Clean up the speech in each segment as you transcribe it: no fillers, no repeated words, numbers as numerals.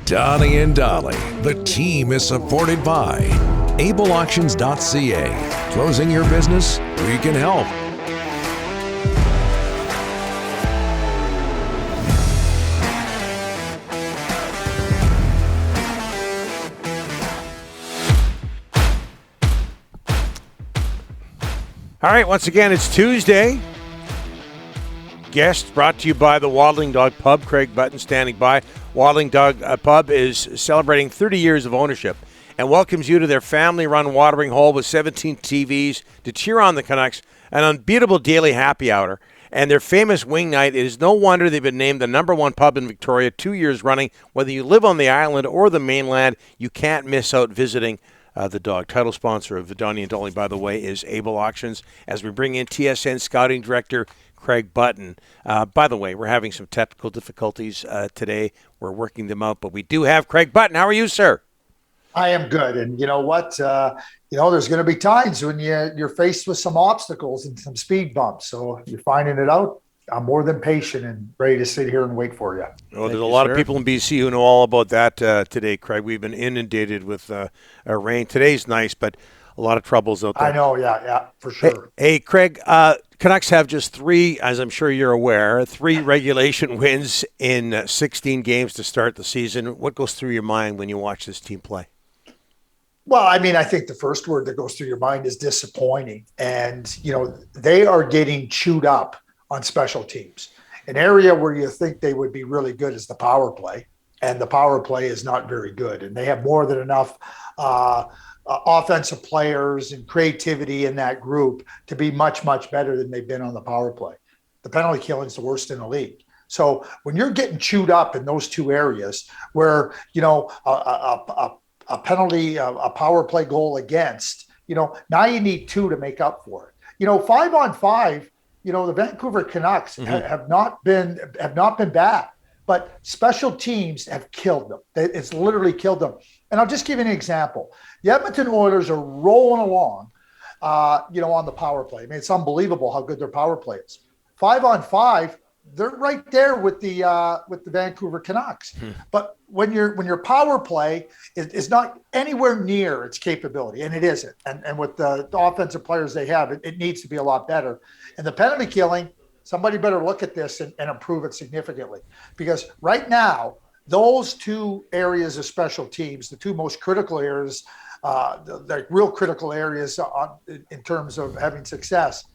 Donnie and Dolly, the team is supported by ableauctions.ca. Closing your business? We can help. All right, once again, it's Tuesday. Guest brought to you by the Waddling Dog Pub. Craig Button standing by. Waddling Dog Pub is celebrating 30 years of ownership and welcomes you to their family-run watering hole with 17 TVs to cheer on the Canucks, an unbeatable daily happy hour, and their famous wing night. It is no wonder they've been named the #1 pub in Victoria 2 years running. Whether you live on the island or the mainland, you can't miss out visiting the Dog. Title sponsor of Donnie and Dolly, by the way, is Able Auctions. As we bring in TSN Scouting Director Craig Button. By the way, we're having some technical difficulties today. We're working them out, but we do have Craig Button. How are you, sir? I am good. And you know what? There's going to be times when you're faced with some obstacles and some speed bumps. So if you're finding it out, I'm more than patient and ready to sit here and wait for you. Well, there's a lot of people in BC who know all about that today, Craig. We've been inundated with rain. Today's nice, but a lot of troubles out there. I know, yeah, for sure. Hey Craig, Canucks have just three, as I'm sure you're aware, 3 regulation wins in 16 games to start the season. What goes through your mind when you watch this team play? Well, I mean, I think the first word that goes through your mind is disappointing. And, they are getting chewed up on special teams. An area where you think they would be really good is the power play, and the power play is not very good. And they have more than enough offensive players and creativity in that group to be much, much better than they've been on the power play. The penalty killing is the worst in the league. So when you're getting chewed up in those 2 areas where, a penalty, a power play goal against, now you need 2 to make up for it. 5-on-5, the Vancouver Canucks have not been bad, but special teams have killed them. It's literally killed them. And I'll just give you an example. The Edmonton Oilers are rolling along, on the power play. I mean, it's unbelievable how good their power play is. 5-on-5, they're right there with the Vancouver Canucks. But when your power play is not anywhere near its capability, and it isn't, and with the offensive players they have, it needs to be a lot better. And the penalty killing, somebody better look at this and improve it significantly, because right now those 2 areas of special teams, the 2 most critical areas, the real critical areas in terms of having success,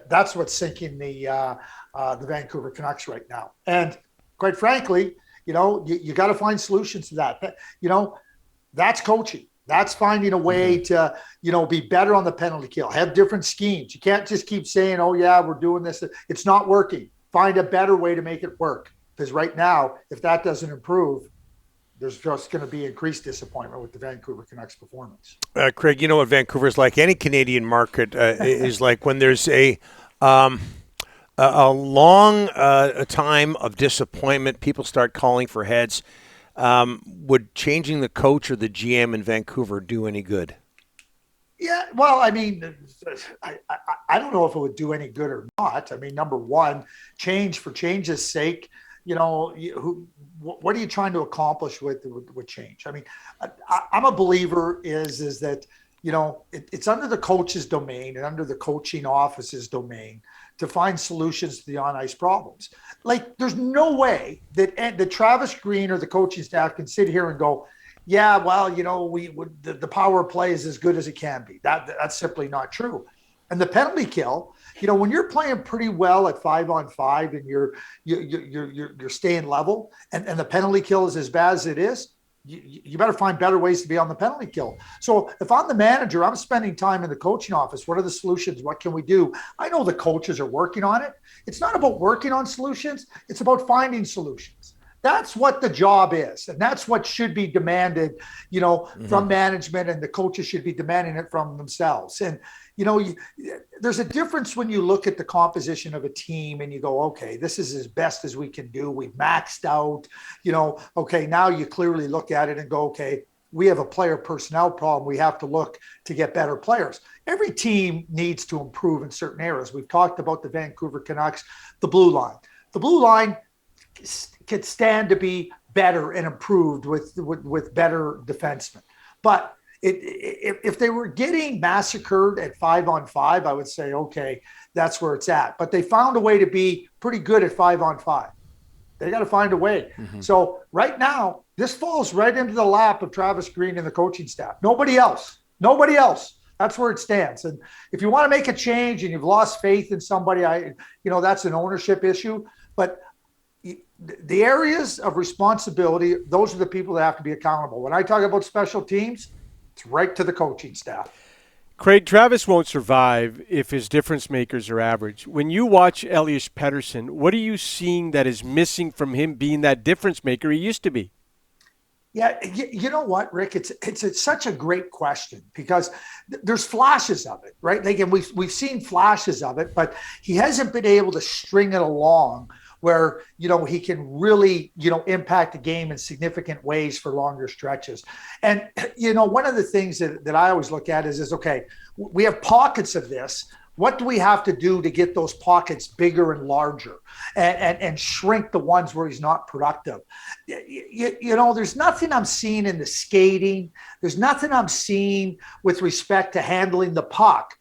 that's what's sinking the Vancouver Canucks right now. And quite frankly, you got to find solutions to that. That's coaching. That's finding a way to, be better on the penalty kill, have different schemes. You can't just keep saying, oh yeah, we're doing this. It's not working. Find a better way to make it work. Because right now, if that doesn't improve, there's just going to be increased disappointment with the Vancouver Canucks performance. Craig, you know what Vancouver's like? Any Canadian market is like when there's a long time of disappointment, people start calling for heads. Would changing the coach or the GM in Vancouver do any good? Yeah, well, I mean, I don't know if it would do any good or not. I mean, number one, change for change's sake. What are you trying to accomplish with change? I mean, I'm a believer is that, it's under the coach's domain and under the coaching office's domain to find solutions to the on-ice problems. Like, there's no way that Travis Green or the coaching staff can sit here and go, yeah, well, the power play is as good as it can be. That's simply not true. And the penalty kill, when you're playing pretty well at 5-on-5 and you're staying level, and the penalty kill is as bad as it is, you better find better ways to be on the penalty kill. So if I'm the manager, I'm spending time in the coaching office. What are the solutions? What can we do? I know the coaches are working on it. It's not about working on solutions. It's about finding solutions. That's what the job is. And that's what should be demanded, from management, and the coaches should be demanding it from themselves. And, there's a difference when you look at the composition of a team and you go, okay, this is as best as we can do. We've maxed out, okay, now you clearly look at it and go, okay, we have a player personnel problem. We have to look to get better players. Every team needs to improve in certain areas. We've talked about the Vancouver Canucks, the blue line. The blue line could stand to be better and improved with better defensemen. But if they were getting massacred at 5-on-5, I would say, okay, that's where it's at. But they found a way to be pretty good at 5-on-5. They got to find a way. Mm-hmm. So right now, this falls right into the lap of Travis Green and the coaching staff. Nobody else. That's where it stands. And if you want to make a change and you've lost faith in somebody, that's an ownership issue. But the areas of responsibility, those are the people that have to be accountable. When I talk about special teams, it's right to the coaching staff. Craig, Travis won't survive if his difference makers are average. When you watch Elias Pettersson, what are you seeing that is missing from him being that difference maker he used to be? Yeah, you know what, Rick? It's such a great question because there's flashes of it, right? Like, and we've seen flashes of it, but he hasn't been able to string it along where, he can really, impact the game in significant ways for longer stretches. And, one of the things that I always look at is okay, we have pockets of this. What do we have to do to get those pockets bigger and larger and shrink the ones where he's not productive? There's nothing I'm seeing in the skating. There's nothing I'm seeing with respect to handling the puck.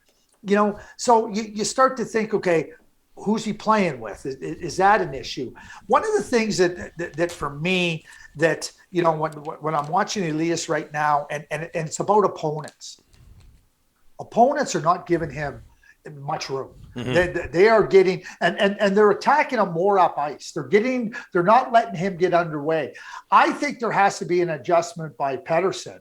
So you start to think, okay, who's he playing with? Is that an issue? One of the things that for me that, when I'm watching Elias right now, and it's about opponents. Opponents are not giving him much room. Mm-hmm. They are getting and they're attacking him more up ice. They're not letting him get underway. I think there has to be an adjustment by Pettersson,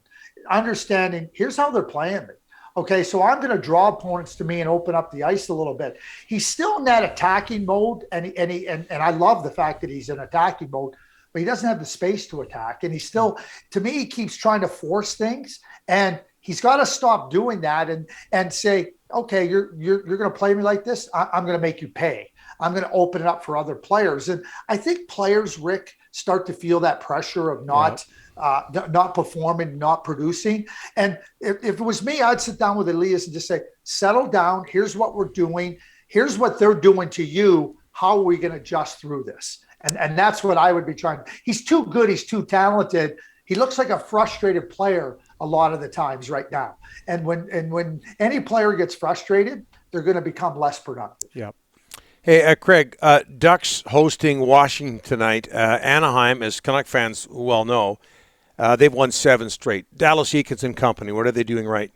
understanding here's how they're playing me. Okay, so I'm going to draw opponents to me and open up the ice a little bit. He's still in that attacking mode, and I love the fact that he's in attacking mode, but he doesn't have the space to attack. And he still, to me, he keeps trying to force things, and he's got to stop doing that and say, okay, you're going to play me like this. I'm going to make you pay. I'm going to open it up for other players. And I think players, Rick, start to feel that pressure of not performing, not producing. And if it was me, I'd sit down with Elias and just say, settle down. Here's what we're doing. Here's what they're doing to you. How are we going to adjust through this? And that's what I would be trying. He's too good. He's too talented. He looks like a frustrated player a lot of the times right now. And when any player gets frustrated, they're going to become less productive. Yeah. Hey, Craig, Ducks hosting Washington tonight. Anaheim, as Canuck fans well know, they've won 7 straight. Dallas Eakins and company, what are they doing right?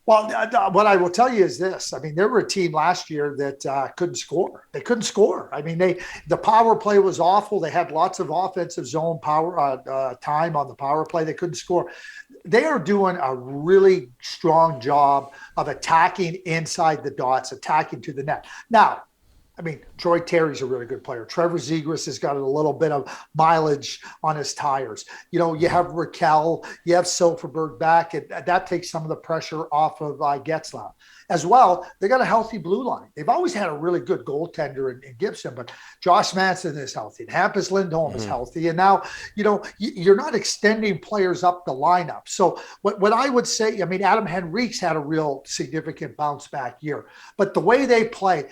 Well, what I will tell you is this. I mean, there were a team last year that couldn't score. They couldn't score. I mean, the power play was awful. They had lots of offensive zone power time on the power play. They couldn't score. They are doing a really strong job of attacking inside the dots, attacking to the net. Now, I mean, Troy Terry's a really good player. Trevor Zegras has got a little bit of mileage on his tires. You have Raquel, you have Silverberg back, and that takes some of the pressure off of Getzlaff. As well, they got a healthy blue line. They've always had a really good goaltender in Gibson, but Josh Manson is healthy. Hampus Lindholm is healthy. And now, you're not extending players up the lineup. So what I would say, I mean, Adam Henrique's had a real significant bounce back year. But the way they play,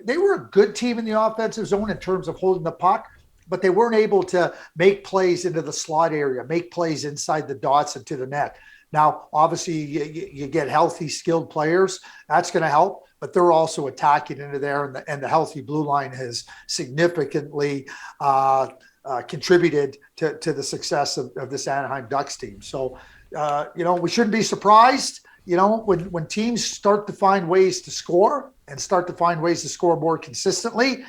they were a good team in the offensive zone in terms of holding the puck, but they weren't able to make plays into the slot area, make plays inside the dots and to the net. Now, obviously, you get healthy, skilled players. That's going to help, but they're also attacking into there, and the healthy blue line has significantly contributed to the success of this Anaheim Ducks team. So, we shouldn't be surprised, when teams start to find ways to score and start to find ways to score more consistently,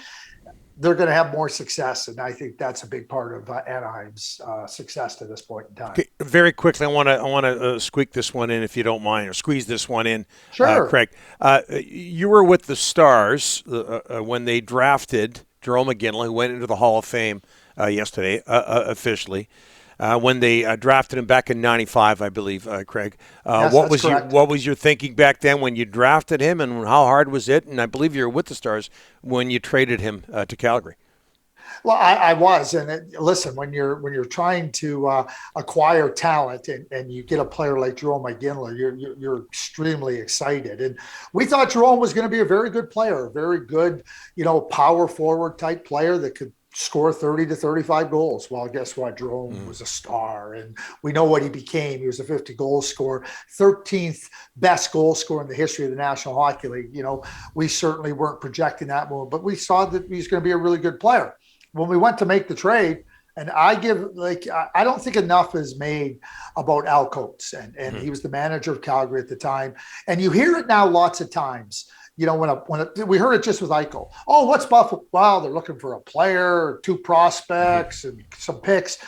they're going to have more success. And I think that's a big part of Anaheim's success to this point in time. Okay, very quickly, I want to squeak this one in, if you don't mind, or squeeze this one in. Sure. Craig, you were with the Stars when they drafted Jerome Mcginley, who went into the Hall of Fame yesterday, officially. When they drafted him back in '95, I believe, Craig. Yes, what was your thinking back then when you drafted him, and how hard was it? And I believe you were with the Stars when you traded him to Calgary. Well, I was, and listen, when you're trying to acquire talent and you get a player like Jerome Mcginley, you're extremely excited. And we thought Jerome was going to be a very good player, a very good, power forward type player that could score 30 to 35 goals. Well, guess what? Jerome was a star, and we know what he became. He was a 50-goal scorer, 13th best goal scorer in the history of the National Hockey League. We certainly weren't projecting that move, but we saw that he's going to be a really good player. When we went to make the trade, and I don't think enough is made about Al Coates, and he was the manager of Calgary at the time. And you hear it now lots of times. We heard it just with Eichel. Oh, what's Buffalo? Wow, they're looking for a player, 2 prospects, and some picks.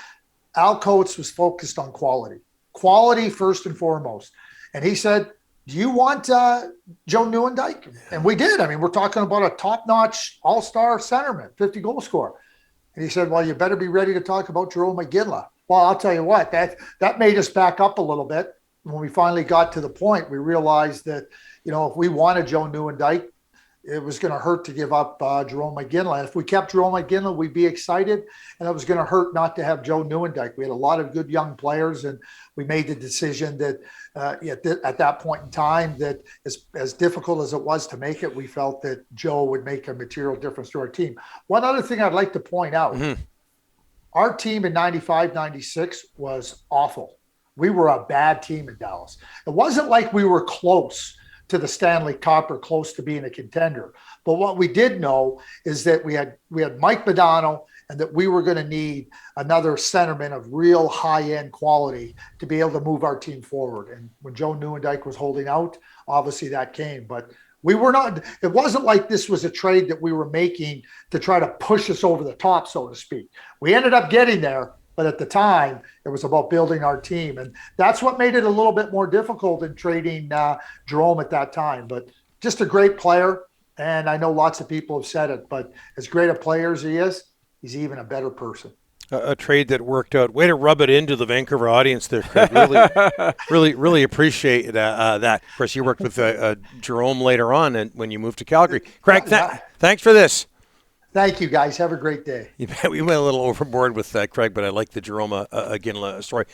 Al Coates was focused on quality first and foremost. And he said, do you want Joe Nieuwendyk? And we did. I mean, we're talking about a top-notch all-star centerman, 50-goal scorer. And he said, well, you better be ready to talk about Jerome Mcginley. Well, I'll tell you what, that made us back up a little bit. When we finally got to the point, we realized that, if we wanted Joe Nieuwendyk, it was going to hurt to give up Jerome Mcginley. And if we kept Jerome Mcginley, we'd be excited. And it was going to hurt not to have Joe Nieuwendyk. We had a lot of good young players, and we made the decision that at that point in time, that as difficult as it was to make it, we felt that Joe would make a material difference to our team. One other thing I'd like to point out, our team in 95, 96 was awful. We were a bad team in Dallas. It wasn't like we were close to the Stanley Cup or close to being a contender. But what we did know is that we had Mike Modano, and that we were going to need another centerman of real high-end quality to be able to move our team forward. And when Joe Nieuwendyk was holding out, obviously that came. But we were not – it wasn't like this was a trade that we were making to try to push us over the top, so to speak. We ended up getting there. But at the time, it was about building our team. And that's what made it a little bit more difficult in trading Jerome at that time. But just a great player. And I know lots of people have said it, but as great a player as he is, he's even a better person. A trade that worked out. Way to rub it into the Vancouver audience there, Craig. Really appreciate that. Of course, you worked with Jerome later on and when you moved to Calgary. Craig, thanks for this. Thank you, guys. Have a great day. We went a little overboard with Craig, but I like the Jerome Mcginley story.